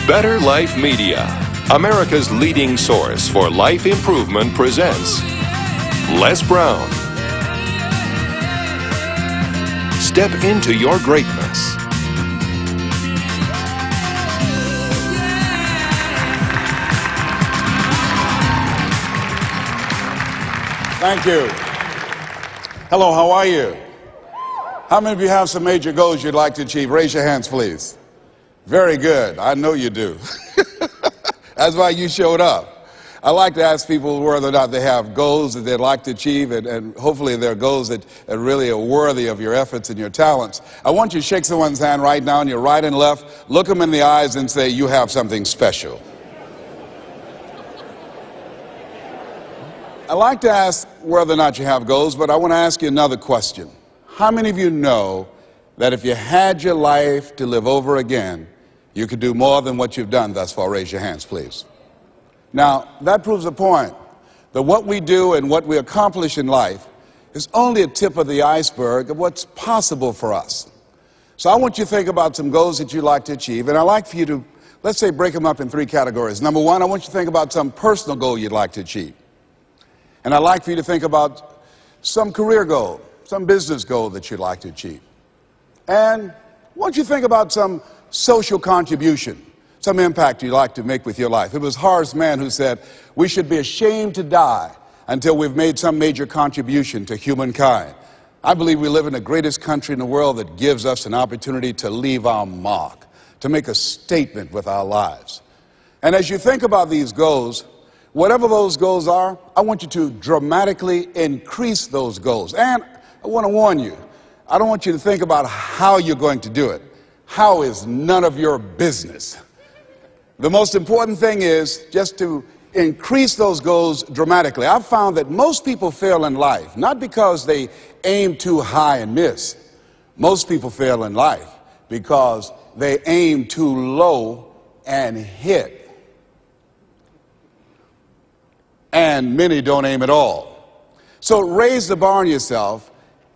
Better Life Media, America's leading source for life improvement, presents Les Brown. Step into your greatness. Thank you. Hello, how are you? How many of you have some major goals you'd like to achieve? Raise your hands, please. Very good. I know you do. That's why you showed up. I like to ask people whether or not they have goals that they'd like to achieve, and hopefully they're goals that really are worthy of your efforts and your talents. I want you to shake someone's hand right now on your right and left, look them in the eyes and say, you have something special. I like to ask whether or not you have goals, but I want to ask you another question. How many of you know that if you had your life to live over again, you could do more than what you've done thus far? Raise your hands, please. Now, that proves the point that what we do and what we accomplish in life is only a tip of the iceberg of what's possible for us. So I want you to think about some goals that you'd like to achieve, and I'd like for you to, let's say, break them up in three categories. Number one, I want you to think about some personal goal you'd like to achieve. And I'd like for you to think about some career goal, some business goal that you'd like to achieve. And I want you to think about some social contribution, some impact you'd like to make with your life. It was Horace Mann who said, we should be ashamed to die until we've made some major contribution to humankind. I believe we live in the greatest country in the world that gives us an opportunity to leave our mark, to make a statement with our lives. And as you think about these goals, whatever those goals are, I want you to dramatically increase those goals. And I want to warn you, I don't want you to think about how you're going to do it. How is none of your business. The most important thing is just to increase those goals dramatically. I've found that most people fail in life, not because they aim too high and miss. Most people fail in life because they aim too low and hit. And many don't aim at all. So raise the bar on yourself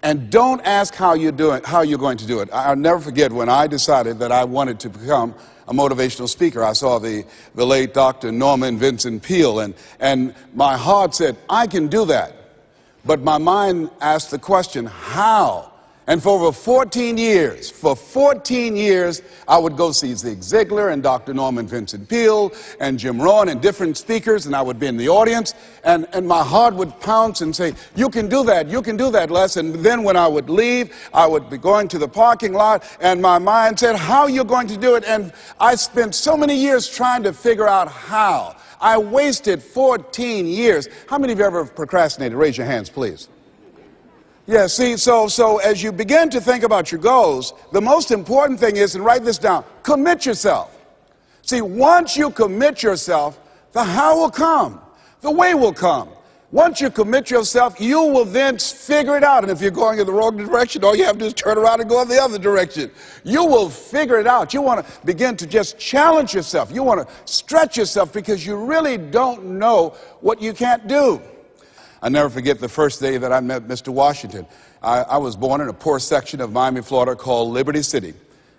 and don't ask how you're going to do it. I'll never forget when I decided that I wanted to become a motivational speaker. I saw the late Dr. Norman Vincent Peale, and my heart said, I can do that. But my mind asked the question, how? And for over 14 years, I would go see Zig Ziglar and Dr. Norman Vincent Peale and Jim Rohn and different speakers, and I would be in the audience, and my heart would pounce and say, you can do that, Les. And then when I would leave, I would be going to the parking lot, and my mind said, how are you going to do it? And I spent so many years trying to figure out how. I wasted 14 years. How many of you ever procrastinated? Raise your hands, please. Yeah, see, so as you begin to think about your goals, the most important thing is, and write this down, commit yourself. See, once you commit yourself, the how will come, the way will come. Once you commit yourself, you will then figure it out. And if you're going in the wrong direction, all you have to do is turn around and go in the other direction. You will figure it out. You want to begin to just challenge yourself. You want to stretch yourself because you really don't know what you can't do. I'll never forget the first day that I met Mr. Washington. I was born in a poor section of Miami, Florida called Liberty City.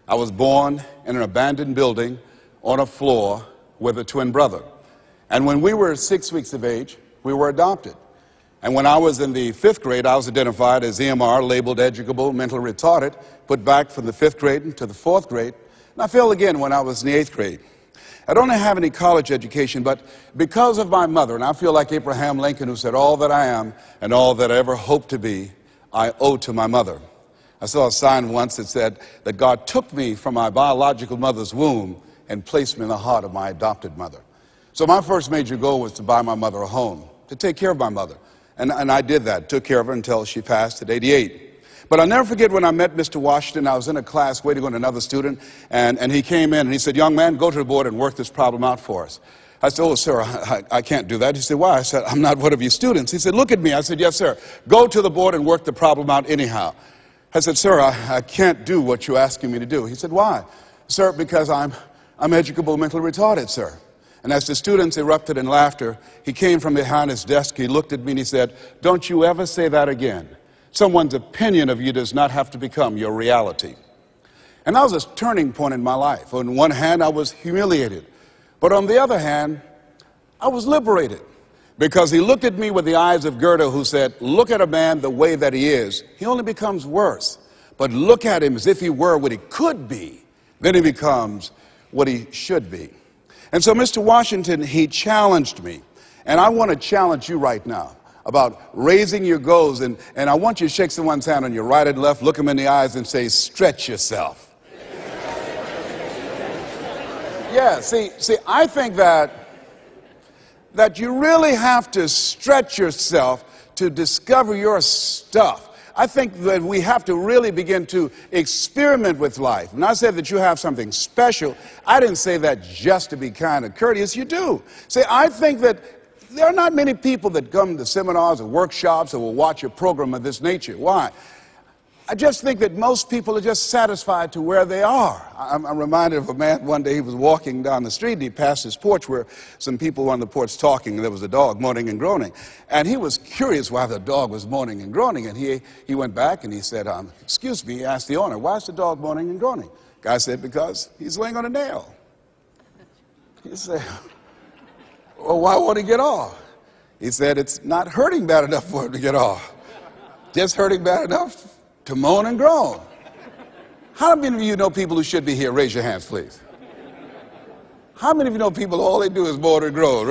I was born in an abandoned building on a floor with a twin brother. And when we were 6 weeks of age, we were adopted. And when I was in the 5th grade, I was identified as EMR, labeled educable, mentally retarded, put back from the 5th grade into the 4th grade. And I failed again when I was in the 8th grade. I don't have any college education, but because of my mother, and I feel like Abraham Lincoln, who said, all that I am and all that I ever hope to be, I owe to my mother. I saw a sign once that said that God took me from my biological mother's womb and placed me in the heart of my adopted mother. So my first major goal was to buy my mother a home, to take care of my mother. And I did that, took care of her until she passed at 88. But I'll never forget when I met Mr. Washington. I was in a class waiting on another student, and he came in and he said, young man, go to the board and work this problem out for us. I said, oh, sir, I can't do that. He said, why? I said, I'm not one of your students. He said, look at me. I said, yes, sir. Go to the board and work the problem out anyhow. I said, sir, I can't do what you're asking me to do. He said, why? Sir, because I'm educable, mentally retarded, sir. And as the students erupted in laughter, he came from behind his desk, he looked at me and he said, don't you ever say that again. Someone's opinion of you does not have to become your reality. And that was a turning point in my life. On one hand, I was humiliated. But on the other hand, I was liberated. Because he looked at me with the eyes of Goethe, who said, look at a man the way that he is. He only becomes worse. But look at him as if he were what he could be. Then he becomes what he should be. And so Mr. Washington, he challenged me. And I want to challenge you right now about raising your goals. And I want you to shake someone's hand on your right and left, look them in the eyes and say, stretch yourself. Yeah, see, I think that you really have to stretch yourself to discover your stuff. I think that we have to really begin to experiment with life. When I said that you have something special, I didn't say that just to be kind and courteous. You do. See, I think that there are not many people that come to seminars or workshops or will watch a program of this nature. Why? I just think that most people are just satisfied to where they are. I'm reminded of a man one day. He was walking down the street and he passed his porch where some people were on the porch talking, and there was a dog moaning and groaning. And he was curious why the dog was moaning and groaning. And he went back and he said, excuse me, he asked the owner, why is the dog moaning and groaning? Guy said, because he's laying on a nail. He said, well, why won't he get off? He said, it's not hurting bad enough for him to get off. Just hurting bad enough to moan and groan. How many of you know people who should be here? Raise your hands, please. How many of you know people, all they do is moan and groan?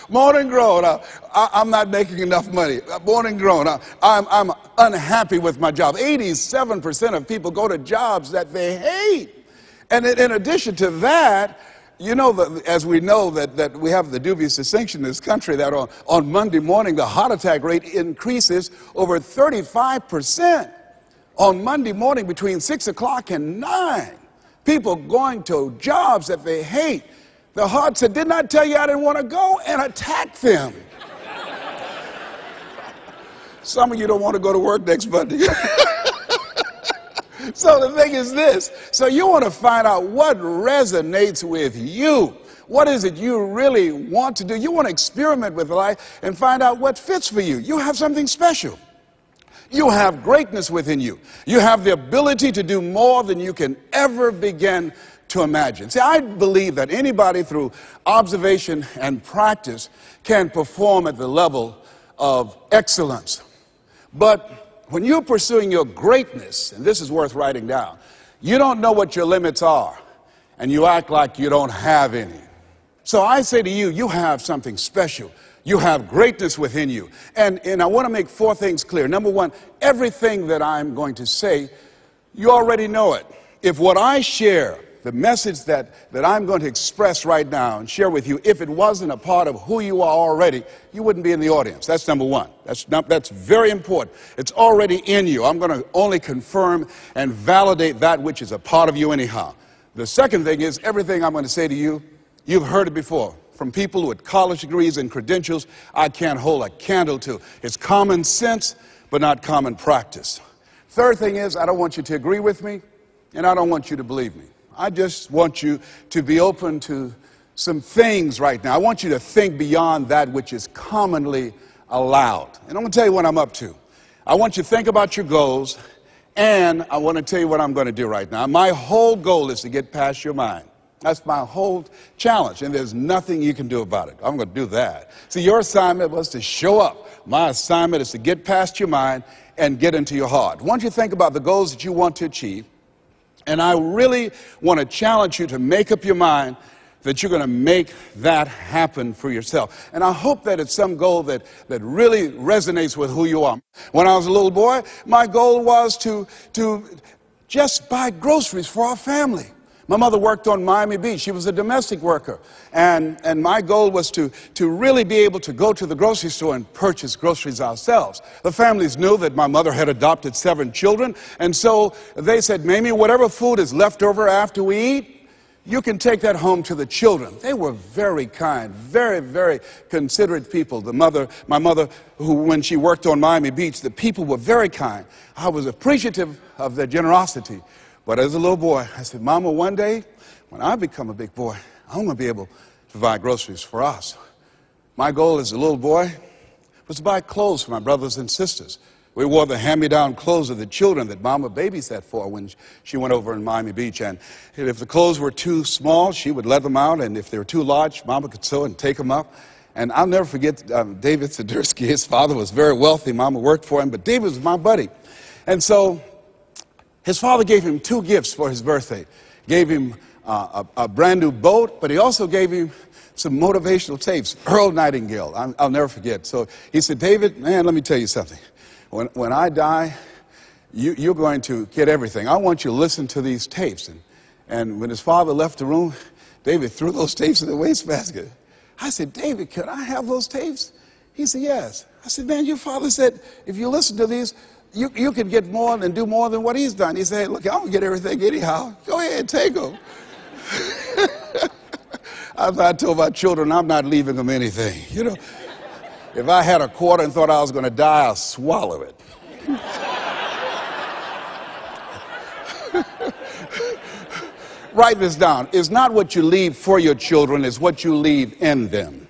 Moan and groan. I'm not making enough money. Moan and groan. I'm unhappy with my job. 87% of people go to jobs that they hate. And in addition to that, you know, as we know that we have the dubious distinction in this country that on Monday morning the heart attack rate increases over 35%. On Monday morning between 6 o'clock and 9, people going to jobs that they hate. The heart said, didn't I tell you I didn't want to go? And attack them. Some of you don't want to go to work next Monday. So the thing is this. So you want to find out what resonates with you. What is it you really want to do? You want to experiment with life and find out what fits for you. You have something special. You have greatness within you. You have the ability to do more than you can ever begin to imagine. See, I believe that anybody through observation and practice can perform at the level of excellence. But when you're pursuing your greatness, and this is worth writing down, you don't know what your limits are, and you act like you don't have any. So I say to you, you have something special. You have greatness within you. And I want to make 4 things clear. Number 1, everything that I'm going to say, you already know it. If what I share, the message that I'm going to express right now and share with you, if it wasn't a part of who you are already, you wouldn't be in the audience. That's number 1. That's very important. It's already in you. I'm going to only confirm and validate that which is a part of you anyhow. The second thing is, everything I'm going to say to you, you've heard it before. From people with college degrees and credentials, I can't hold a candle to. It's common sense, but not common practice. Third thing is, I don't want you to agree with me, and I don't want you to believe me. I just want you to be open to some things right now. I want you to think beyond that which is commonly allowed. And I'm going to tell you what I'm up to. I want you to think about your goals, and I want to tell you what I'm going to do right now. My whole goal is to get past your mind. That's my whole challenge, and there's nothing you can do about it. I'm going to do that. See, your assignment was to show up. My assignment is to get past your mind and get into your heart. I want you to think about the goals that you want to achieve. And I really want to challenge you to make up your mind that you're going to make that happen for yourself. And I hope that it's some goal that really resonates with who you are. When I was a little boy, my goal was to just buy groceries for our family. My mother worked on Miami Beach. She was a domestic worker. And my goal was to really be able to go to the grocery store and purchase groceries ourselves. The families knew that my mother had adopted 7 children. And so they said, Mamie, whatever food is left over after we eat, you can take that home to the children. They were very kind, very, very considerate people. My mother, who when she worked on Miami Beach, the people were very kind. I was appreciative of their generosity. But as a little boy, I said, Mama, one day, when I become a big boy, I'm going to be able to buy groceries for us. My goal as a little boy was to buy clothes for my brothers and sisters. We wore the hand-me-down clothes of the children that Mama babysat for when she went over in Miami Beach. And if the clothes were too small, she would let them out. And if they were too large, Mama could sew and take them up. And I'll never forget David Sidursky. His father was very wealthy. Mama worked for him, but David was my buddy. And so his father gave him 2 gifts for his birthday. Gave him a brand new boat, but he also gave him some motivational tapes. Earl Nightingale, I'll never forget. So he said, David, man, let me tell you something. When I die, you're going to get everything. I want you to listen to these tapes. And when his father left the room, David threw those tapes in the wastebasket. I said, David, could I have those tapes? He said, yes. I said, man, your father said, if you listen to these, you can get more and do more than what he's done. He said, look, I'm going to get everything anyhow. Go ahead, take them. I told my children, I'm not leaving them anything. You know, if I had a quarter and thought I was going to die, I'll swallow it. Write this down. It's not what you leave for your children, it's what you leave in them.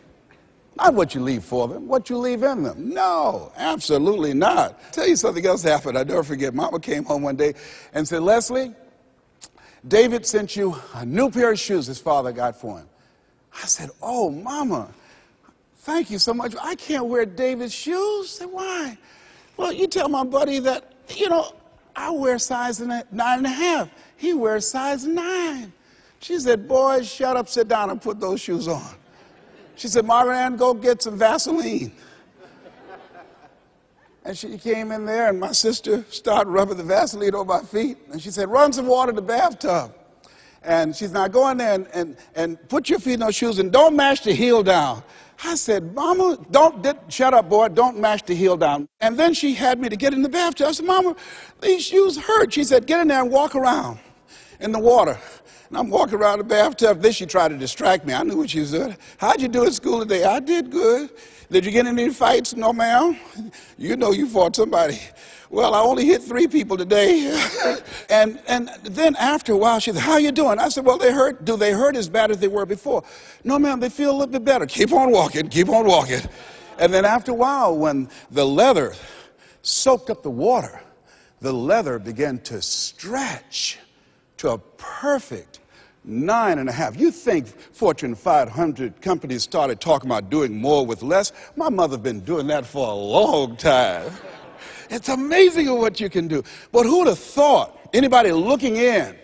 Not what you leave for them, what you leave in them. No, absolutely not. I'll tell you something else happened. I'll never forget. Mama came home one day and said, Leslie, David sent you a new pair of shoes his father got for him. I said, oh, Mama, thank you so much. I can't wear David's shoes. I said, why? Well, you tell my buddy that, you know, I wear size 9.5. He wears size 9. She said, boy, shut up, sit down, and put those shoes on. She said, Marvin Ann, go get some Vaseline. And she came in there, and my sister started rubbing the Vaseline on my feet. And she said, run some water in the bathtub. And she's now go in there and put your feet in those shoes and don't mash the heel down. I said, Mama, shut up, boy, don't mash the heel down. And then she had me to get in the bathtub. I said, Mama, these shoes hurt. She said, get in there and walk around in the water. And I'm walking around the bathtub. Then she tried to distract me. I knew what she was doing. How'd you do at school today? I did good. Did you get in any fights? No, ma'am. You know you fought somebody. Well, I only hit 3 people today. and then after a while, she said, how you doing? I said, well, they hurt. Do they hurt as bad as they were before? No, ma'am, they feel a little bit better. Keep on walking, keep on walking. And then after a while, when the leather soaked up the water, the leather began to stretch to a perfect 9.5. You think Fortune 500 companies started talking about doing more with less? My mother's been doing that for a long time. It's amazing what you can do. But who would have thought, anybody looking in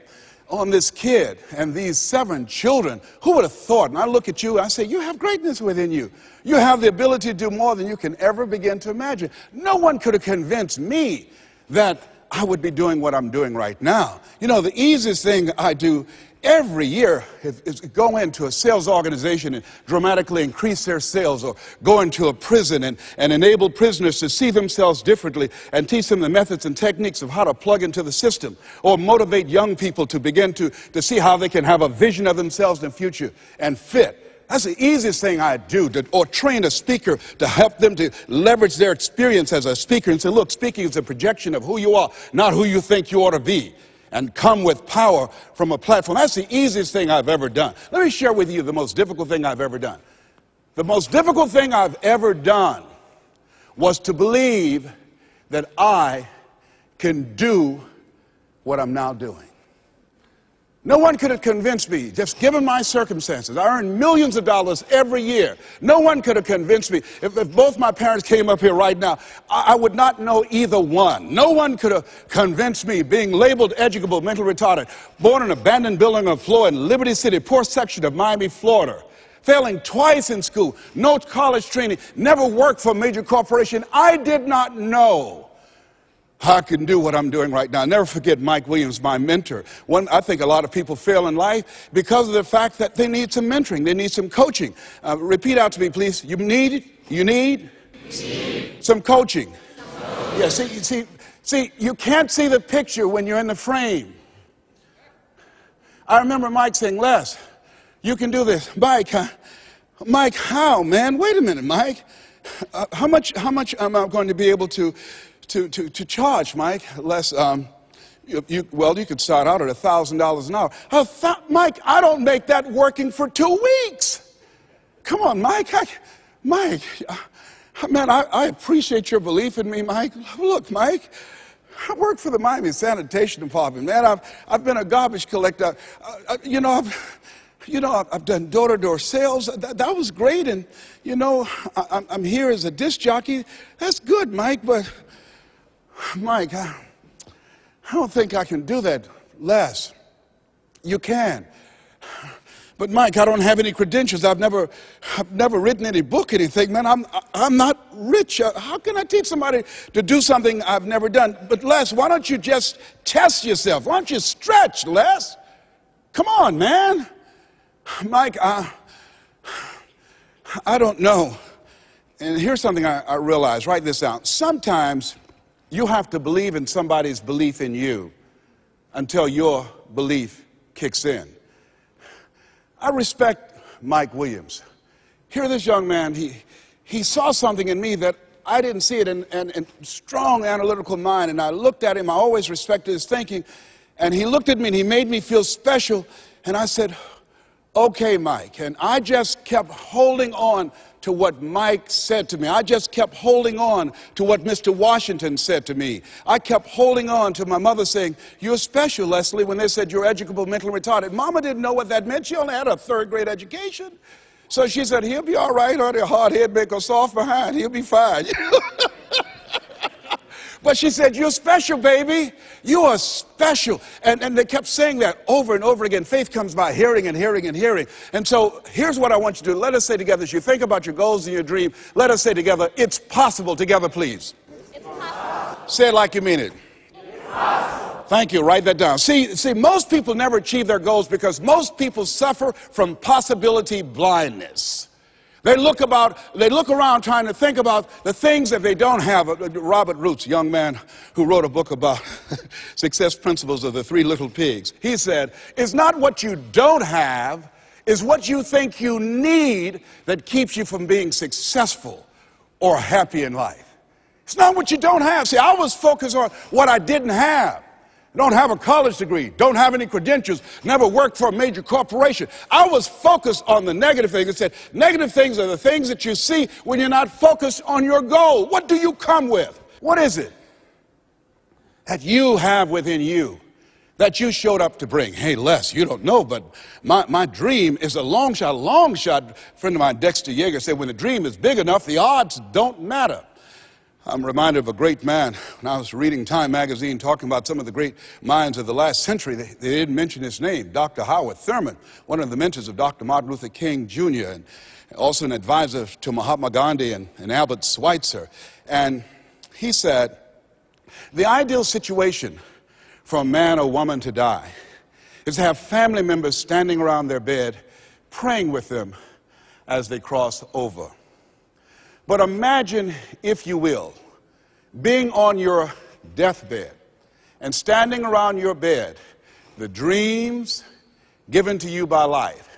on this kid and these 7 children, who would have thought? And I look at you and I say, you have greatness within you. You have the ability to do more than you can ever begin to imagine. No one could have convinced me that I would be doing what I'm doing right now. You know, the easiest thing I do every year is go into a sales organization and dramatically increase their sales, or go into a prison and enable prisoners to see themselves differently and teach them the methods and techniques of how to plug into the system, or motivate young people to begin to see how they can have a vision of themselves in the future and fit. That's the easiest thing I do, or train a speaker to help them to leverage their experience as a speaker and say, look, speaking is a projection of who you are, not who you think you ought to be, and come with power from a platform. That's the easiest thing I've ever done. Let me share with you the most difficult thing I've ever done. The most difficult thing I've ever done was to believe that I can do what I'm now doing. No one could have convinced me, just given my circumstances. I earn millions of dollars every year. No one could have convinced me. If both my parents came up here right now, I would not know either one. No one could have convinced me, being labeled educable, mental retarded, born in an abandoned building on the floor in Liberty City, poor section of Miami, Florida, failing twice in school, no college training, never worked for a major corporation. I did not know I can do what I'm doing right now. I'll never forget Mike Williams, my mentor. I think a lot of people fail in life because of the fact that they need some mentoring. They need some coaching. Repeat out to me, please. You need some coaching. Yeah, see, you can't see the picture when you're in the frame. I remember Mike saying, Les, you can do this. Mike, how, man? Wait a minute, Mike. How much am I going to be able to charge, Mike? Les, you could start out at $1,000 an hour. Mike, I don't make that working for 2 weeks. Come on, Mike. Man, I appreciate your belief in me, Mike. Look, Mike, I work for the Miami Sanitation Department, man. I've been a garbage collector. I've done door-to-door sales. That was great, and I'm here as a disc jockey. That's good, Mike. But Mike, I don't think I can do that, Les. You can. But Mike, I don't have any credentials. I've never written any book, anything, man. I'm not rich. How can I teach somebody to do something I've never done? But Les, why don't you just test yourself? Why don't you stretch, Les? Come on, man. Mike, I don't know. And here's something I realized. Write this down. Sometimes you have to believe in somebody's belief in you until your belief kicks in. I respect Mike Williams. Here, this young man, he saw something in me that I didn't see it, and strong analytical mind, and I looked at him. I always respected his thinking, and he looked at me and he made me feel special, and I said, okay, Mike. And I just kept holding on to what Mike said to me. I just kept holding on to what Mr. Washington said to me. I kept holding on to my mother saying, you're special, Leslie, when they said you're educable, mentally retarded. Mama didn't know what that meant. She only had a third-grade education. So she said, he'll be all right, or the hard head make a soft behind. He'll be fine. But she said, you're special, baby. You are special. And they kept saying that over and over again. Faith comes by hearing and hearing and hearing. And so here's what I want you to do. Let us say together, as you think about your goals and your dream, let us say together, it's possible. Together, please. It's possible. Say it like you mean it. It's possible. Thank you. Write that down. See, most people never achieve their goals because most people suffer from possibility blindness. They look around trying to think about the things that they don't have. Robert Roots, young man who wrote a book about success principles of the Three Little Pigs. He said, it's not what you don't have, it's what you think you need that keeps you from being successful or happy in life. It's not what you don't have. See, I was focused on what I didn't have. Don't have a college degree, don't have any credentials, never worked for a major corporation. I was focused on the negative things and said, negative things are the things that you see when you're not focused on your goal. What do you come with? What is it that you have within you that you showed up to bring? Hey, Les, you don't know, but my dream is a long shot. A friend of mine, Dexter Yeager, said when the dream is big enough, the odds don't matter. I'm reminded of a great man when I was reading Time magazine talking about some of the great minds of the last century. They didn't mention his name, Dr. Howard Thurman, one of the mentors of Dr. Martin Luther King Jr., and also an advisor to Mahatma Gandhi and Albert Schweitzer. And he said, the ideal situation for a man or woman to die is to have family members standing around their bed praying with them as they cross over. But imagine, if you will, being on your deathbed and standing around your bed, the dreams given to you by life,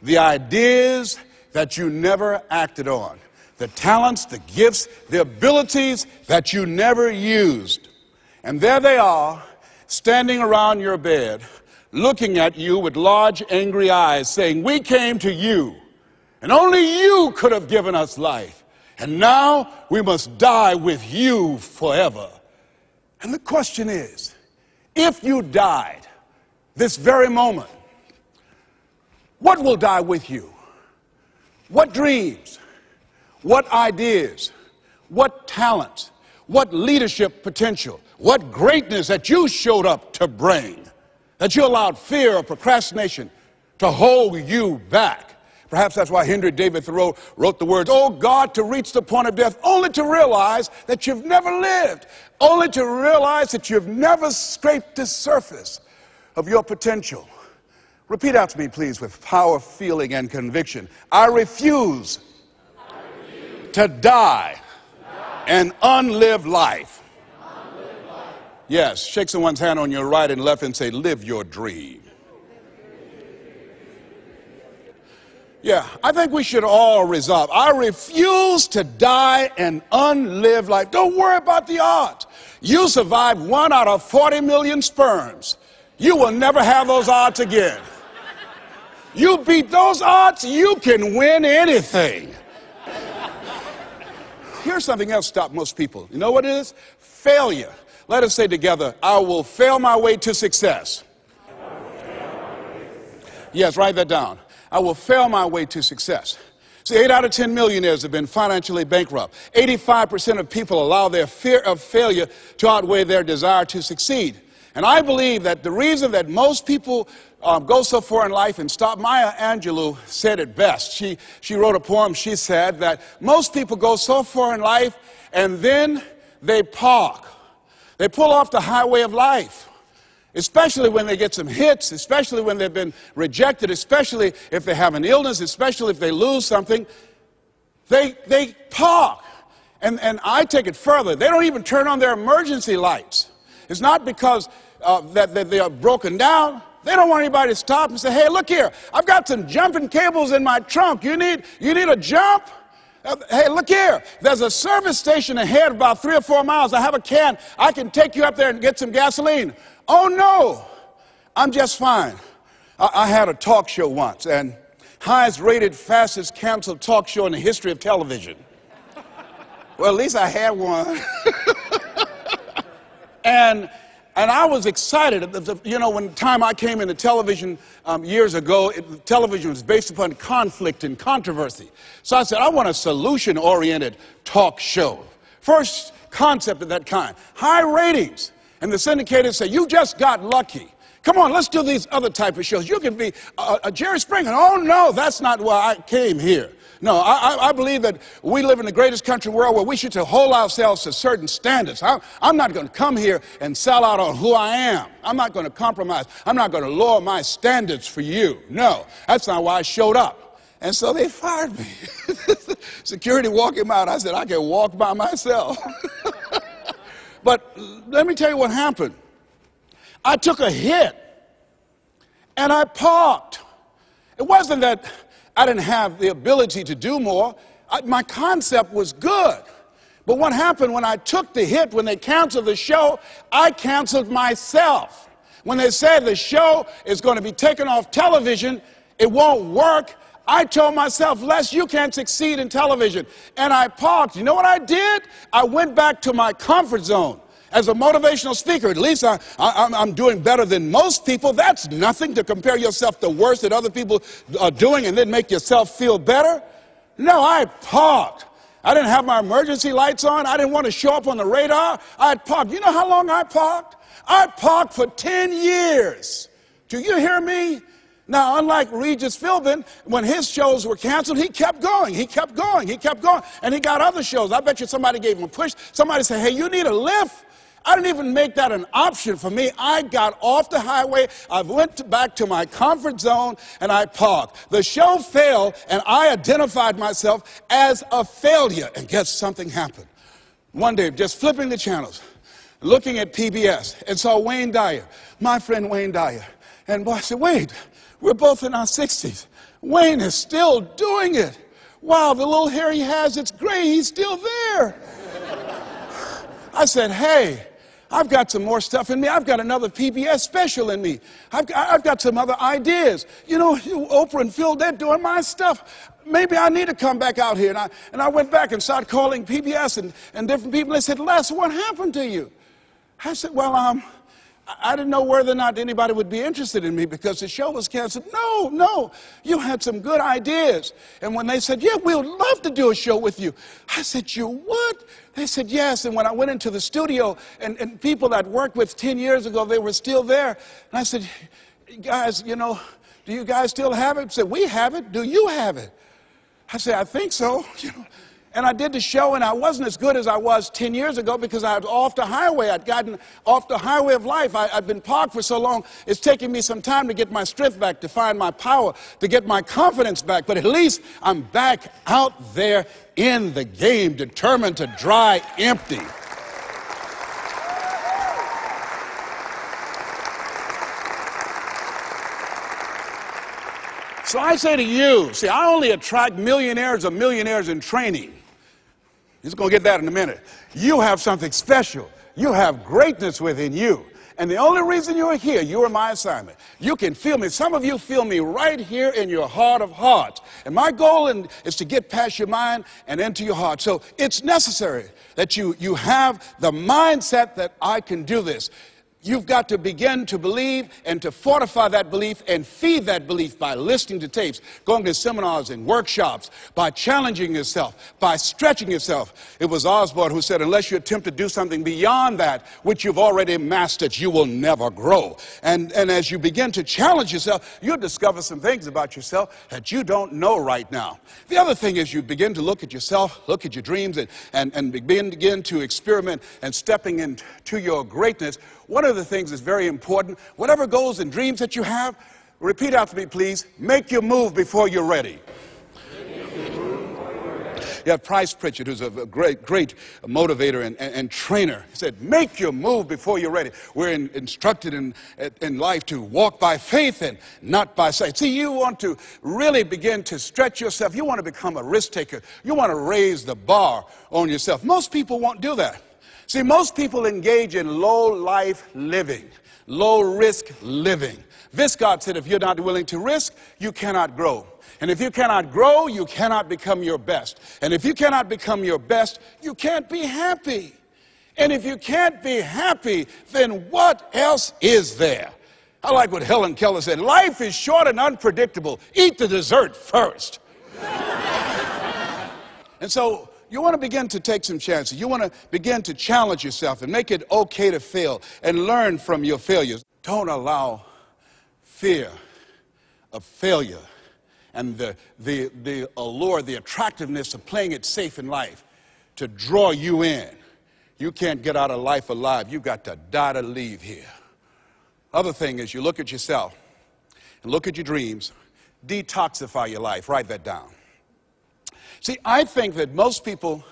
the ideas that you never acted on, the talents, the gifts, the abilities that you never used. And there they are, standing around your bed, looking at you with large, angry eyes, saying, we came to you, and only you could have given us life. And now we must die with you forever. And the question is, if you died this very moment, what will die with you? What dreams? What ideas? What talents? What leadership potential? What greatness that you showed up to bring? That you allowed fear or procrastination to hold you back? Perhaps that's why Henry David Thoreau wrote the words, oh God, to reach the point of death, only to realize that you've never lived, only to realize that you've never scraped the surface of your potential. Repeat after me, please, with power, feeling, and conviction. I refuse to die an unlived life. Yes, shake someone's hand on your right and left and say, live your dream. Yeah, I think we should all resolve. I refuse to die an unlived life. Don't worry about the odds. You survived 1 out of 40 million sperms. You will never have those odds again. You beat those odds, you can win anything. here's something else stops most people. You know what it is? Failure. Let us say together, I will fail my way to success. Yes, write that down. I will fail my way to success. See, 8 out of 10 millionaires have been financially bankrupt. 85% of people allow their fear of failure to outweigh their desire to succeed. And I believe that the reason that most people go so far in life, and stop, Maya Angelou said it best. She wrote a poem. She said that most people go so far in life and then they park. They pull off the highway of life. Especially when they get some hits, especially when they've been rejected, especially if they have an illness, especially if they lose something, they park. And I take it further. They don't even turn on their emergency lights. It's not because that they are broken down. They don't want anybody to stop and say, hey, look here, I've got some jumping cables in my trunk. You need a jump? Hey, look here, there's a service station ahead about 3 or 4 miles. I have a can. I can take you up there and get some gasoline. Oh, no, I'm just fine. I had a talk show once, and highest rated, fastest canceled talk show in the history of television. Well, at least I had one. And I was excited. You know, when the time I came into television years ago, television was based upon conflict and controversy. So I said, I want a solution-oriented talk show. First concept of that kind. High ratings. And the syndicators say, you just got lucky. Come on, let's do these other type of shows. You can be a Jerry Springer. Oh, no, that's not why I came here. No, I believe that we live in the greatest country in the world where we should hold ourselves to certain standards. I'm not going to come here and sell out on who I am. I'm not going to compromise. I'm not going to lower my standards for you. No, that's not why I showed up. And so they fired me. Security walked him out. I said, I can walk by myself. But let me tell you what happened. I took a hit, and I parked. It wasn't that I didn't have the ability to do more. My concept was good. But what happened when I took the hit, when they canceled the show, I canceled myself. When they said the show is going to be taken off television, it won't work, I told myself, Les, you can't succeed in television. And I parked. You know what I did? I went back to my comfort zone. As a motivational speaker, at least I'm doing better than most people. That's nothing to compare yourself to worse that other people are doing and then make yourself feel better. No, I parked. I didn't have my emergency lights on. I didn't want to show up on the radar. I parked. You know how long I parked? I parked for 10 years. Do you hear me? Now, unlike Regis Philbin, when his shows were canceled, he kept going, he kept going, he kept going, and he got other shows. I bet you somebody gave him a push. Somebody said, hey, you need a lift? I didn't even make that an option for me. I got off the highway, I went back to my comfort zone, and I parked. The show failed, and I identified myself as a failure. And guess something happened. One day, just flipping the channels, looking at PBS, and saw Wayne Dyer, my friend Wayne Dyer. And boy, I said, wait, we're both in our 60s. Wayne is still doing it. Wow, the little hair he has, it's gray, he's still there. I said, hey, I've got some more stuff in me. I've got another PBS special in me. I've got some other ideas. You know, Oprah and Phil, they're doing my stuff. Maybe I need to come back out here. And I went back and started calling PBS and different people. They said, Les, what happened to you? I said, well, I didn't know whether or not anybody would be interested in me because the show was canceled. No, you had some good ideas. And when they said, yeah, we would love to do a show with you, I said, you would? They said, yes. And when I went into the studio, and people that worked with 10 years ago, they were still there. And I said, guys, you know, do you guys still have it? They said, we have it. Do you have it? I said, I think so. You know. And I did the show, and I wasn't as good as I was 10 years ago because I was off the highway. I'd gotten off the highway of life. I'd been parked for so long, it's taken me some time to get my strength back, to find my power, to get my confidence back. But at least I'm back out there in the game, determined to dry empty. So I say to you, see, I only attract millionaires or millionaires in training. You're just going to get that in a minute. You have something special. You have greatness within you. And the only reason you are here, you are my assignment. You can feel me. Some of you feel me right here in your heart of hearts. And my goal is to get past your mind and into your heart. So it's necessary that you have the mindset that I can do this. You've got to begin to believe and to fortify that belief and feed that belief by listening to tapes, going to seminars and workshops, by challenging yourself, by stretching yourself. It was Osborne who said, unless you attempt to do something beyond that which you've already mastered, you will never grow. And as you begin to challenge yourself, you'll discover some things about yourself that you don't know right now. The other thing is you begin to look at yourself, look at your dreams, and begin to experiment and stepping into your greatness. One of the things that's very important, whatever goals and dreams that you have, repeat after me, please. Make your move before you're ready. You have Price Pritchett, who's a great motivator and trainer. He said, make your move before you're ready. We're instructed in life to walk by faith and not by sight. See, you want to really begin to stretch yourself. You want to become a risk taker. You want to raise the bar on yourself. Most people won't do that. See, most people engage in low-life living, low-risk living. Viscott said, if you're not willing to risk, you cannot grow. And if you cannot grow, you cannot become your best. And if you cannot become your best, you can't be happy. And if you can't be happy, then what else is there? I like what Helen Keller said, life is short and unpredictable. Eat the dessert first. And so, you want to begin to take some chances. You want to begin to challenge yourself and make it okay to fail and learn from your failures. Don't allow fear of failure and the allure, the attractiveness of playing it safe in life to draw you in. You can't get out of life alive. You've got to die to leave here. Other thing is you look at yourself and look at your dreams. Detoxify your life. Write that down. See, I think that most people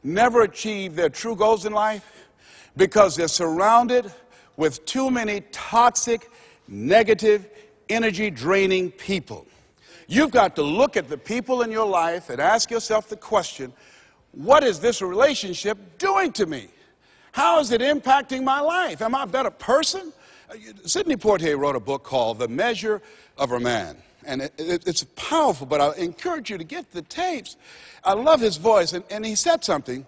never achieve their true goals in life because they're surrounded with too many toxic, negative, energy-draining people. You've got to look at the people in your life and ask yourself the question, what is this relationship doing to me? How is it impacting my life? Am I a better person? Sidney Poitier wrote a book called The Measure of a Man. And it's powerful, but I encourage you to get the tapes. I love his voice. And he said something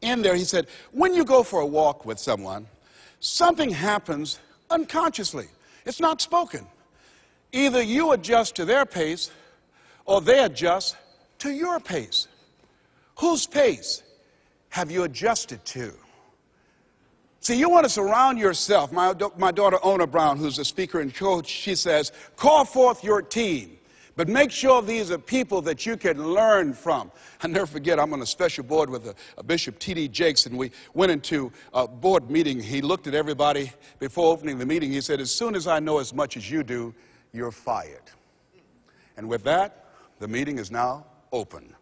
in there. He said, when you go for a walk with someone, something happens unconsciously. It's not spoken. Either you adjust to their pace or they adjust to your pace. Whose pace have you adjusted to? See, you want to surround yourself. My daughter, Ona Brown, who's a speaker and coach, she says, call forth your team, but make sure these are people that you can learn from. I'll never forget, I'm on a special board with a Bishop T.D. Jakes, and we went into a board meeting. He looked at everybody before opening the meeting. He said, as soon as I know as much as you do, you're fired. And with that, the meeting is now open.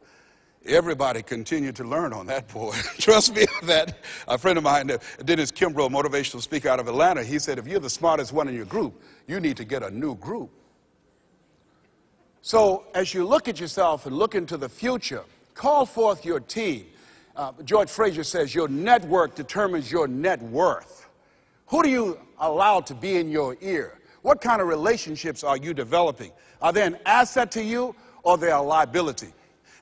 Everybody continued to learn on that board. Trust me on that. A friend of mine, Dennis Kimbrough, motivational speaker out of Atlanta, he said, if you're the smartest one in your group, you need to get a new group. So as you look at yourself and look into the future, call forth your team. George Fraser says your network determines your net worth. Who do you allow to be in your ear? What kind of relationships are you developing? Are they an asset to you or they're a liability?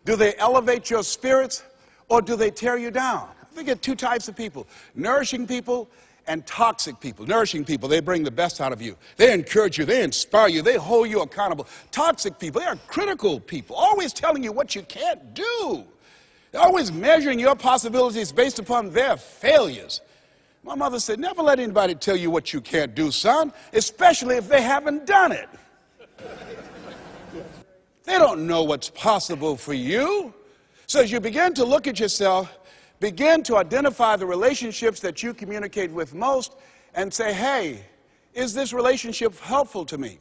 Do they elevate your spirits or do they tear you down? I think of two types of people, nourishing people and toxic people. Nourishing people, they bring the best out of you. They encourage you, they inspire you, they hold you accountable. Toxic people, they are critical people, always telling you what you can't do. They're always measuring your possibilities based upon their failures. My mother said, never let anybody tell you what you can't do, son, especially if they haven't done it. They don't know what's possible for you. So as you begin to look at yourself, begin to identify the relationships that you communicate with most and say, hey, is this relationship helpful to me?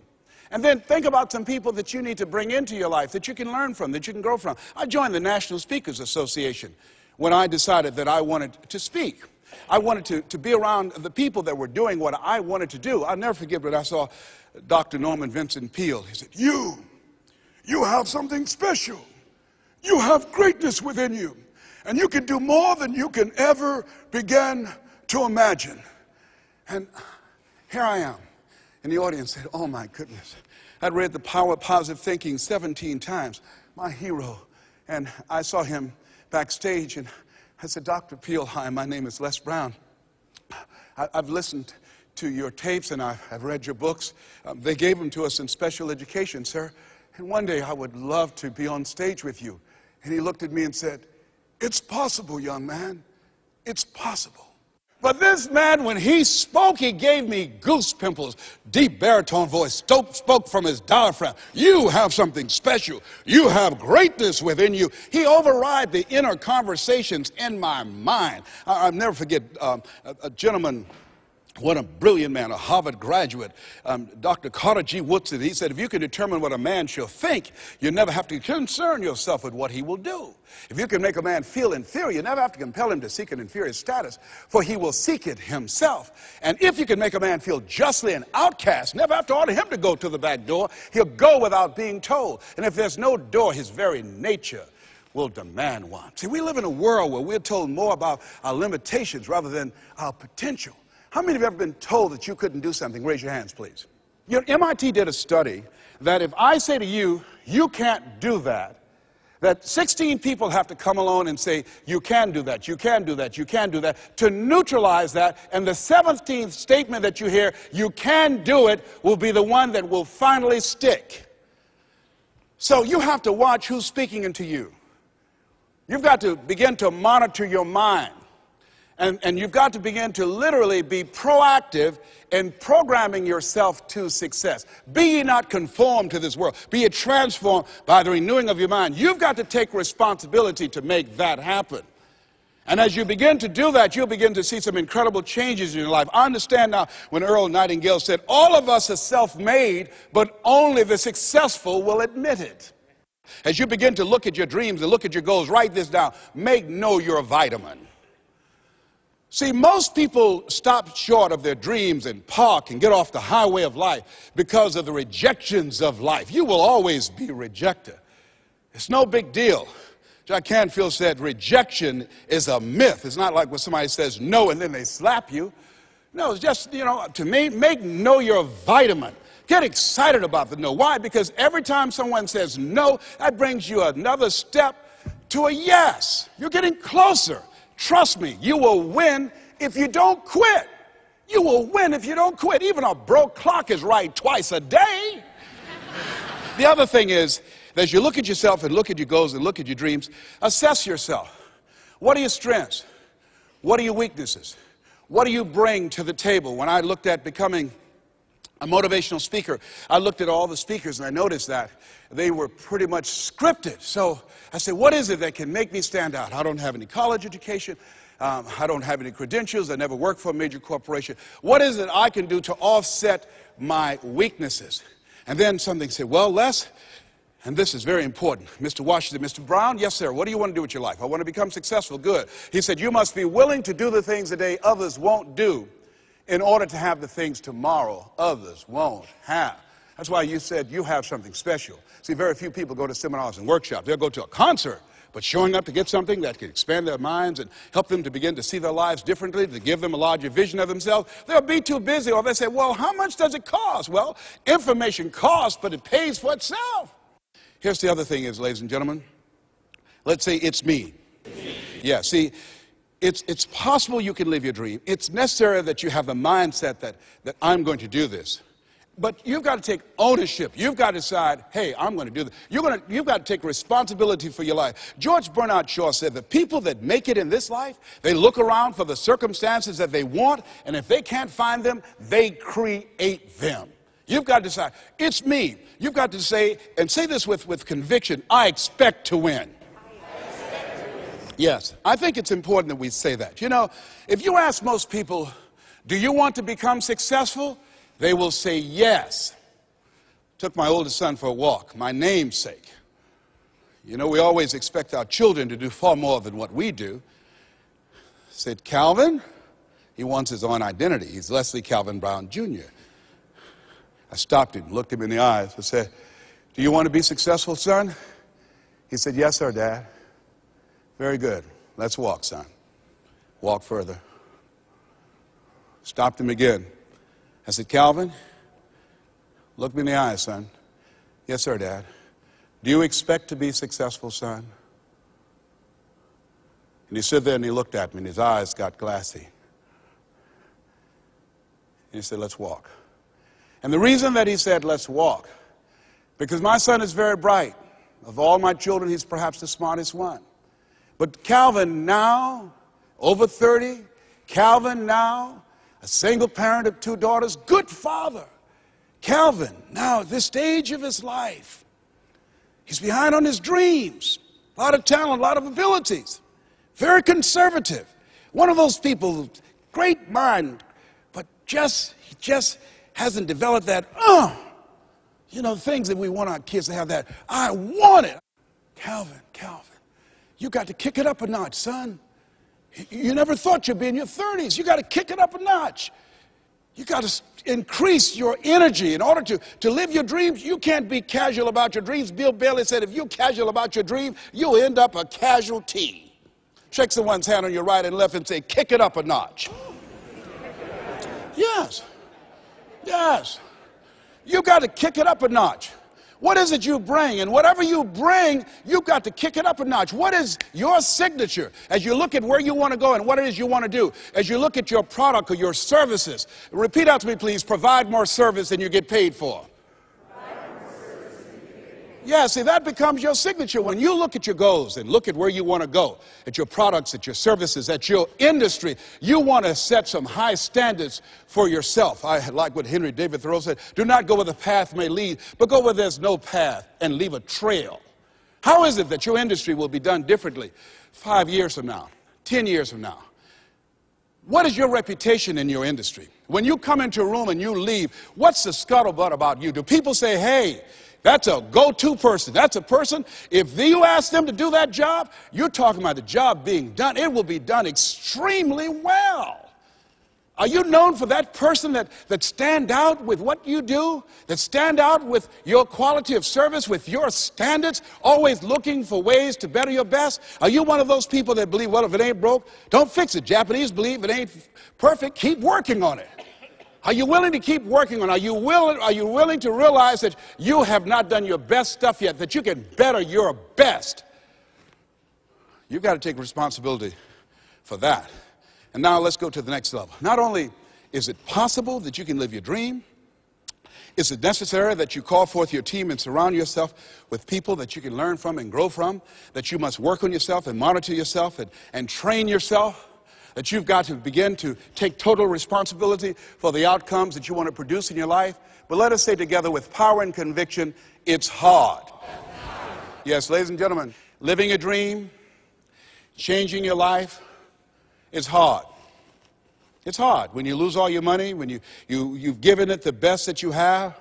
And then think about some people that you need to bring into your life that you can learn from, that you can grow from. I joined the National Speakers Association when I decided that I wanted to speak. I wanted to be around the people that were doing what I wanted to do. I'll never forget when I saw Dr. Norman Vincent Peale. He said, you have something special. You have greatness within you. And you can do more than you can ever begin to imagine. And Here I am in the audience, said, oh my goodness. I'd read The Power of Positive Thinking 17 times, my hero. And I saw him backstage, and I said, Dr. Peel, hi, my name is Les Brown. I've listened to your tapes, and I've read your books. They gave them to us in special education, sir. And one day I would love to be on stage with you. And he looked at me and said, it's possible, young man. It's possible. But this man, when he spoke, he gave me goose pimples. Deep baritone voice, spoke from his diaphragm. You have something special. You have greatness within you. He override the inner conversations in my mind. I'll never forget a gentleman, what a brilliant man, a Harvard graduate, Dr. Carter G. Woodson. He said, if you can determine what a man shall think, you never have to concern yourself with what he will do. If you can make a man feel inferior, you never have to compel him to seek an inferior status, for he will seek it himself. And if you can make a man feel justly an outcast, never have to order him to go to the back door. He'll go without being told. And if there's no door, his very nature will demand one. See, we live in a world where we're told more about our limitations rather than our potential. How many of you have ever been told that you couldn't do something? Raise your hands, please. You know, MIT did a study that if I say to you, you can't do that, that 16 people have to come along and say, you can do that, you can do that, you can do that, to neutralize that, and the 17th statement that you hear, you can do it, will be the one that will finally stick. So you have to watch who's speaking into you. You've got to begin to monitor your mind. And you've got to begin to literally be proactive in programming yourself to success. Be ye not conformed to this world. Be ye transformed by the renewing of your mind. You've got to take responsibility to make that happen. And as you begin to do that, you'll begin to see some incredible changes in your life. I understand now when Earl Nightingale said, all of us are self-made, but only the successful will admit it. As you begin to look at your dreams and look at your goals, write this down. Make know you're a vitamin. See, most people stop short of their dreams and park and get off the highway of life because of the rejections of life. You will always be rejected. It's no big deal. Jack Canfield said rejection is a myth. It's not like when somebody says no and then they slap you. No, it's just, to me, make no you're a vitamin. Get excited about the no. Why? Because every time someone says no, that brings you another step to a yes. You're getting closer. Trust me, you will win if you don't quit. You will win if you don't quit. Even a broke clock is right twice a day. The other thing is, as you look at yourself and look at your goals and look at your dreams, assess yourself. What are your strengths? What are your weaknesses? What do you bring to the table? When I looked at becoming a motivational speaker, I looked at all the speakers and I noticed that they were pretty much scripted. So I said, what is it that can make me stand out? I don't have any college education. I don't have any credentials. I never worked for a major corporation. What is it I can do to offset my weaknesses? And then something said, well, Les, and this is very important. Mr. Washington, Mr. Brown, yes, sir. What do you want to do with your life? I want to become successful. Good. He said, you must be willing to do the things today others won't do in order to have the things tomorrow others won't have. That's why you said you have something special. See, very few people go to seminars and workshops. They'll go to a concert, but showing up to get something that can expand their minds and help them to begin to see their lives differently, to give them a larger vision of themselves, they'll be too busy. Or they say, well, how much does it cost? Well, information costs, but it pays for itself. Here's the other thing is, ladies and gentlemen, let's say it's me. Yeah, see, it's possible you can live your dream. It's necessary that you have the mindset that I'm going to do this. But you've got to take ownership. You've got to decide, hey, I'm going to do this. You've got to take responsibility for your life. George Bernard Shaw said the people that make it in this life, they look around for the circumstances that they want, and if they can't find them, they create them. You've got to decide, it's me. You've got to say, and say this with conviction, I expect to win. Yes, I think it's important that we say that. You know, if you ask most people, do you want to become successful? They will say yes. Took my oldest son for a walk, my namesake. You know, we always expect our children to do far more than what we do. Said, Calvin, he wants his own identity. He's Leslie Calvin Brown, Jr. I stopped him, looked him in the eyes, and said, do you want to be successful, son? He said, yes, sir, Dad. Very good. Let's walk, son. Walk further. Stopped him again. I said, Calvin, look me in the eyes, son. Yes, sir, Dad. Do you expect to be successful, son? And he stood there and he looked at me and his eyes got glassy. And he said, let's walk. And the reason that he said, let's walk, because my son is very bright. Of all my children, he's perhaps the smartest one. But Calvin now, over 30, Calvin now, a single parent of 2 daughters, good father. Calvin, now at this stage of his life, he's behind on his dreams. A lot of talent, a lot of abilities. Very conservative. One of those people, great mind, but he just hasn't developed that, things that we want our kids to have, that, I want it. Calvin, you got to kick it up a notch, son. You never thought you'd be in your 30s. You got to kick it up a notch. You got to increase your energy in order to live your dreams. You can't be casual about your dreams. Bill Bailey said, if you're casual about your dream, you'll end up a casualty. Shake someone's hand on your right and left and say, kick it up a notch. Yes. You got to kick it up a notch. What is it you bring? And whatever you bring, you've got to kick it up a notch. What is your signature as you look at where you want to go and what it is you want to do? As you look at your product or your services, repeat out to me, please. Provide more service than you get paid for. Yeah, see, that becomes your signature. When you look at your goals and look at where you want to go, at your products, at your services, at your industry, you want to set some high standards for yourself. I like what Henry David Thoreau said, do not go where the path may lead, but go where there's no path and leave a trail. How is it that your industry will be done differently 5 years from now, 10 years from now? What is your reputation in your industry? When you come into a room and you leave, what's the scuttlebutt about you? Do people say, hey, that's a go-to person. That's a person, if you ask them to do that job, you're talking about the job being done. It will be done extremely well. Are you known for that person that stand out with what you do, that stand out with your quality of service, with your standards, always looking for ways to better your best? Are you one of those people that believe, well, if it ain't broke, don't fix it? Japanese believe if it ain't perfect, keep working on it. Are you willing to keep working on it? Are you willing to realize that you have not done your best stuff yet, that you can better your best? You've got to take responsibility for that. And now let's go to the next level. Not only is it possible that you can live your dream, is it necessary that you call forth your team and surround yourself with people that you can learn from and grow from, that you must work on yourself and monitor yourself and train yourself, that you've got to begin to take total responsibility for the outcomes that you want to produce in your life. But let us say together with power and conviction, it's hard. Yes, ladies and gentlemen, living a dream, changing your life, is hard. It's hard when you lose all your money, when you've given it the best that you have,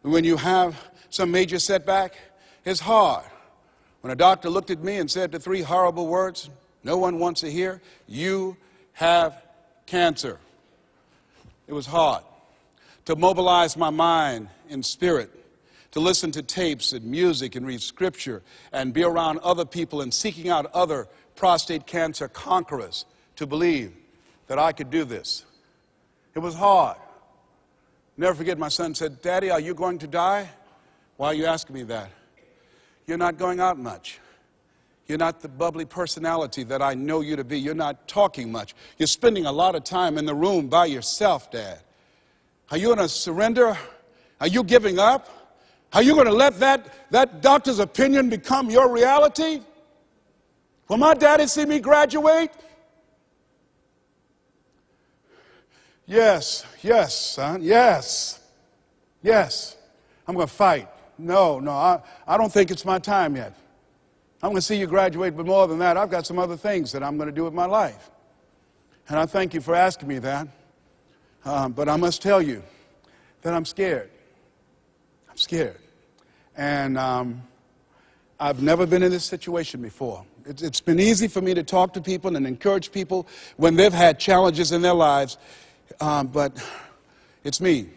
when you have some major setback. It's hard. When a doctor looked at me and said the 3 horrible words no one wants to hear, you have cancer. It was hard to mobilize my mind and spirit, to listen to tapes and music and read scripture and be around other people and seeking out other prostate cancer conquerors to believe that I could do this. It was hard. Never forget, my son said, Daddy, are you going to die? Why are you asking me that? You're not going out much. You're not the bubbly personality that I know you to be. You're not talking much. You're spending a lot of time in the room by yourself, Dad. Are you going to surrender? Are you giving up? Are you going to let that doctor's opinion become your reality? Will my daddy see me graduate? Yes, son, yes. I'm going to fight. No, I don't think it's my time yet. I'm going to see you graduate, but more than that, I've got some other things that I'm going to do with my life. And I thank you for asking me that. But I must tell you that I'm scared. I'm scared. And I've never been in this situation before. It's been easy for me to talk to people and encourage people when they've had challenges in their lives. But it's me.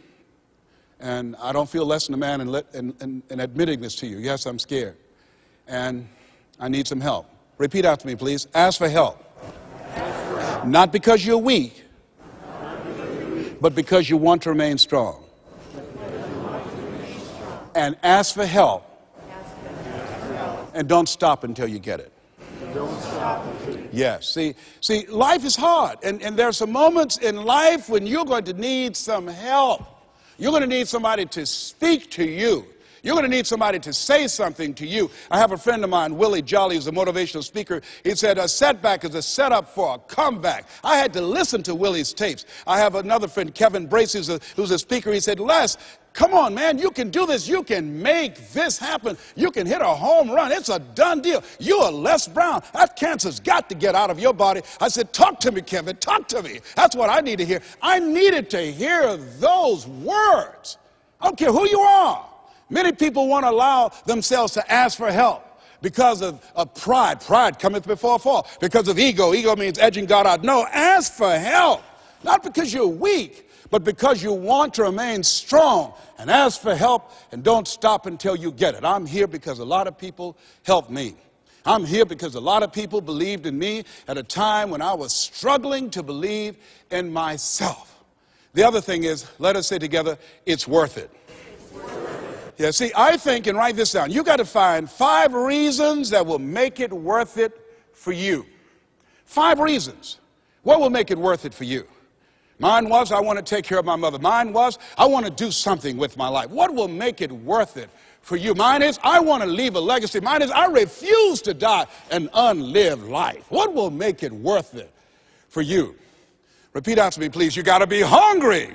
And I don't feel less than a man in admitting this to you. Yes, I'm scared. And I need some help. Repeat after me, please. Ask for help. Not because you're weak, but because you want to remain strong. And ask for help. And don't stop until you get it. Yes, see, life is hard. And there are some moments in life when you're going to need some help. You're going to need somebody to speak to you. You're going to need somebody to say something to you. I have a friend of mine, Willie Jolly, who's a motivational speaker. He said, a setback is a setup for a comeback. I had to listen to Willie's tapes. I have another friend, Kevin Brace, who's a speaker. He said, Les, come on, man, you can do this. You can make this happen. You can hit a home run. It's a done deal. You are Les Brown. That cancer's got to get out of your body. I said, talk to me, Kevin, talk to me. That's what I need to hear. I needed to hear those words. I don't care who you are. Many people won't allow themselves to ask for help because of pride. Pride cometh before a fall. Because of ego. Ego means edging God out. No, ask for help. Not because you're weak, but because you want to remain strong. And ask for help and don't stop until you get it. I'm here because a lot of people helped me. I'm here because a lot of people believed in me at a time when I was struggling to believe in myself. The other thing is, let us say together, it's worth it. Yeah, see, I think, and write this down, you got to find 5 reasons that will make it worth it for you. 5 reasons. What will make it worth it for you? Mine was, I want to take care of my mother. Mine was, I want to do something with my life. What will make it worth it for you? Mine is, I want to leave a legacy. Mine is, I refuse to die an unlived life. What will make it worth it for you? Repeat after me, please. You got to be hungry.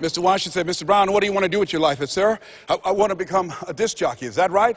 Mr. Washington said, Mr. Brown, what do you want to do with your life? I said, sir, I want to become a disc jockey. Is that right?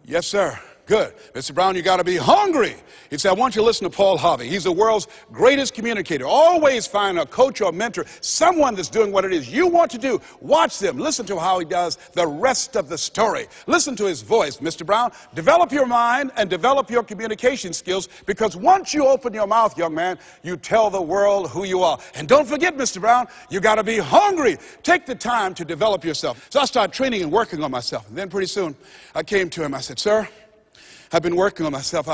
Yes, sir. Good. Mr. Brown, you got to be hungry. He said, I want you to listen to Paul Harvey. He's the world's greatest communicator. Always find a coach or mentor, someone that's doing what it is you want to do. Watch them. Listen to how he does the rest of the story. Listen to his voice. Mr. Brown, develop your mind and develop your communication skills, because once you open your mouth, young man, you tell the world who you are. And don't forget, Mr. Brown, you got to be hungry. Take the time to develop yourself. So I started training and working on myself. And then pretty soon I came to him. I said, sir, I've been working on myself.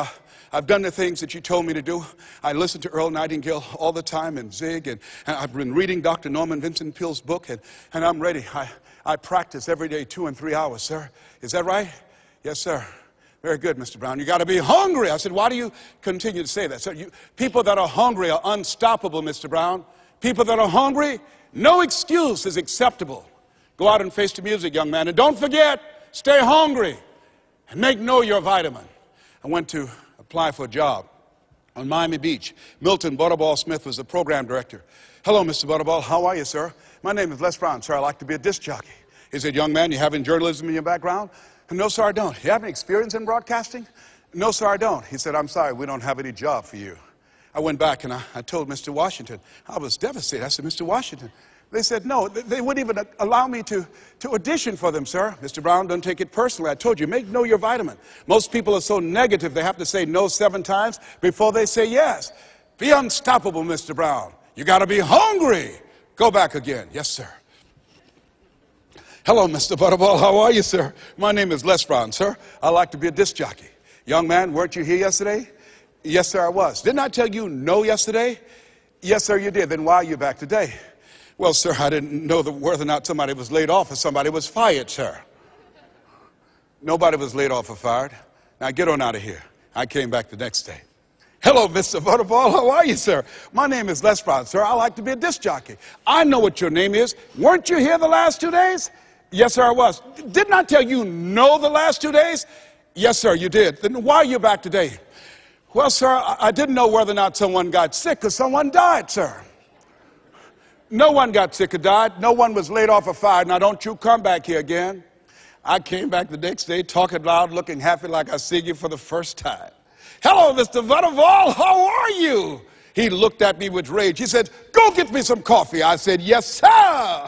I've done the things that you told me to do. I listen to Earl Nightingale all the time and Zig, and I've been reading Dr. Norman Vincent Peale's book, and I'm ready. I practice every day 2 and 3 hours, sir. Is that right? Yes, sir. Very good, Mr. Brown. You got to be hungry. I said, why do you continue to say that? So people that are hungry are unstoppable, Mr. Brown. People that are hungry, no excuse is acceptable. Go out and face the music, young man. And don't forget, stay hungry. And know your vitamin. I went to apply for a job on Miami Beach. Milton Butterball Smith was the program director. Hello, Mr. Butterball. How are you, sir? My name is Les Brown, sir. I like to be a disc jockey. He said, young man, you have any journalism in your background? No, sir, I don't. You have any experience in broadcasting? No, sir, I don't. He said, I'm sorry, we don't have any job for you. I went back and I told Mr. Washington. I was devastated. I said, Mr. Washington. They said, no, they wouldn't even allow me to audition for them, sir. Mr. Brown, don't take it personally. I told you, know your vitamin. Most people are so negative, they have to say no 7 times before they say yes. Be unstoppable, Mr. Brown. You got to be hungry. Go back again. Yes, sir. Hello, Mr. Butterball. How are you, sir? My name is Les Brown, sir. I like to be a disc jockey. Young man, weren't you here yesterday? Yes, sir, I was. Didn't I tell you no yesterday? Yes, sir, you did. Then why are you back today? Well, sir, I didn't know whether or not somebody was laid off or somebody was fired, sir. Nobody was laid off or fired. Now get on out of here. I came back the next day. Hello, Mr. Butterball. How are you, sir? My name is Les Brown, sir. I like to be a disc jockey. I know what your name is. Weren't you here the last 2 days? Yes, sir, I was. Didn't I tell you no the last 2 days? Yes, sir, you did. Then why are you back today? Well, sir, I didn't know whether or not someone got sick because someone died, sir. No one got sick or died. No one was laid off or fired. Now, don't you come back here again. I came back the next day talking loud, looking happy like I see you for the first time. Hello, Mr. Butterball. How are you? He looked at me with rage. He said, go get me some coffee. I said, yes, sir.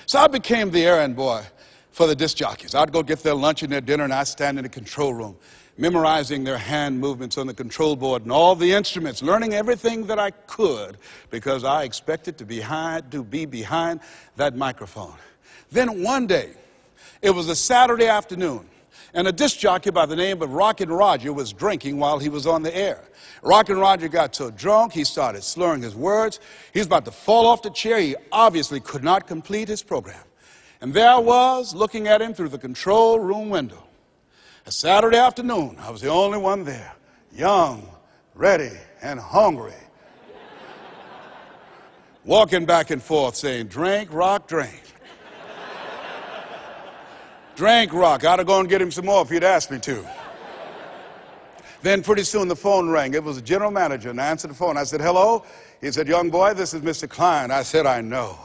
So I became the errand boy for the disc jockeys. I'd go get their lunch and their dinner, and I'd stand in the control room, memorizing their hand movements on the control board and all the instruments, learning everything that I could because I expected to be behind that microphone. Then one day, it was a Saturday afternoon. And a disc jockey by the name of Rockin' Roger was drinking while he was on the air. Rockin' Roger got so drunk, he started slurring his words. He was about to fall off the chair. He obviously could not complete his program. And there I was, looking at him through the control room window. A Saturday afternoon, I was the only one there, young, ready, and hungry, walking back and forth saying, drink, rock, drink. Drink, rock. I'd have gone and get him some more if he'd asked me to. Then pretty soon the phone rang. It was the general manager, and I answered the phone. I said, hello? He said, young boy, this is Mr. Klein. I said, I know.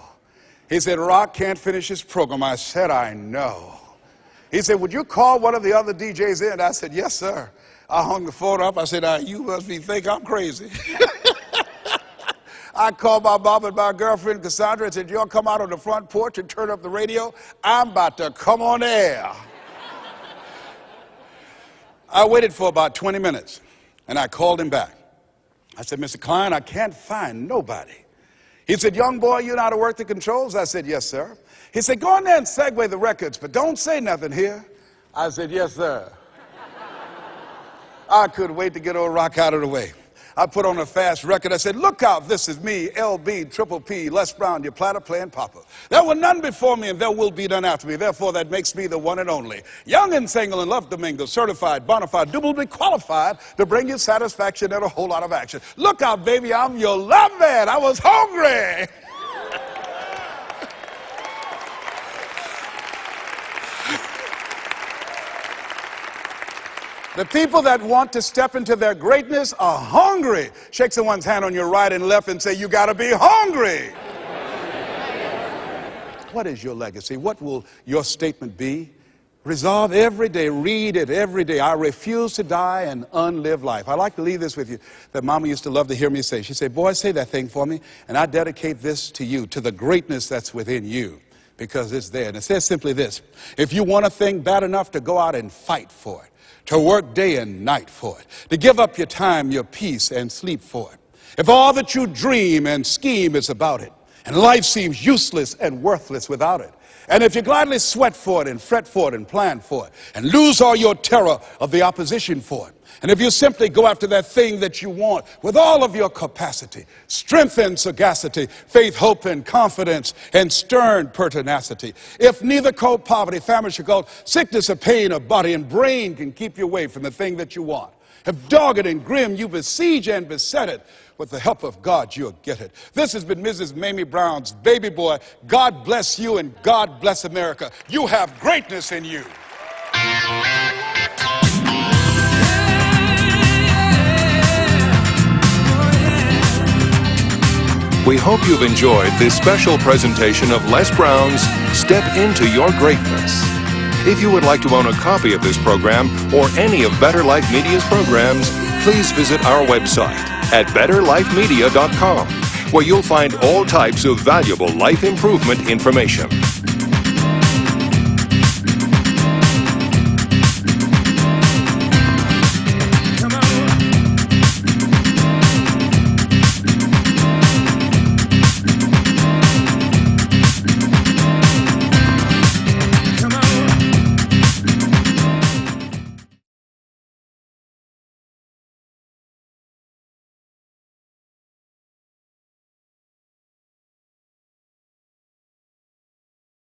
He said, Rock can't finish his program. I said, I know. He said, would you call one of the other DJs in? I said, yes, sir. I hung the phone up. I said, you must think I'm crazy. I called my mom and my girlfriend, Cassandra, and said, y'all come out on the front porch and turn up the radio. I'm about to come on air. I waited for about 20 minutes, and I called him back. I said, Mr. Klein, I can't find nobody. He said, young boy, you know how to work the controls? I said, yes, sir. He said, go in there and segue the records, but don't say nothing here. I said, yes, sir. I couldn't wait to get old Rock out of the way. I put on a fast record. I said, look out, this is me, LB, Triple P, Les Brown, your platter playing papa. There were none before me, and there will be none after me. Therefore, that makes me the one and only. Young and single and love to mingle, certified, bona fide, doubly qualified to bring you satisfaction and a whole lot of action. Look out, baby, I'm your love man. I was hungry. The people that want to step into their greatness are hungry. Shake someone's hand on your right and left and say, you got to be hungry. What is your legacy? What will your statement be? Resolve every day. Read it every day. I refuse to die an unlived life. I like to leave this with you that Mama used to love to hear me say. She said, boy, say that thing for me, and I dedicate this to you, to the greatness that's within you, because it's there. And it says simply this: if you want a thing bad enough to go out and fight for it, to work day and night for it, to give up your time, your peace, and sleep for it. If all that you dream and scheme is about it, and life seems useless and worthless without it, and if you gladly sweat for it and fret for it and plan for it, and lose all your terror of the opposition for it, and if you simply go after that thing that you want with all of your capacity, strength and sagacity, faith, hope, and confidence, and stern pertinacity, if neither cold poverty, famine, shall sickness or pain of body and brain can keep you away from the thing that you want, if dogged and grim you besiege and beset it, with the help of God you'll get it. This has been Mrs. Mamie Brown's Baby Boy. God bless you and God bless America. You have greatness in you. We hope you've enjoyed this special presentation of Les Brown's Step Into Your Greatness. If you would like to own a copy of this program or any of Better Life Media's programs, please visit our website at betterlifemedia.com, where you'll find all types of valuable life improvement information.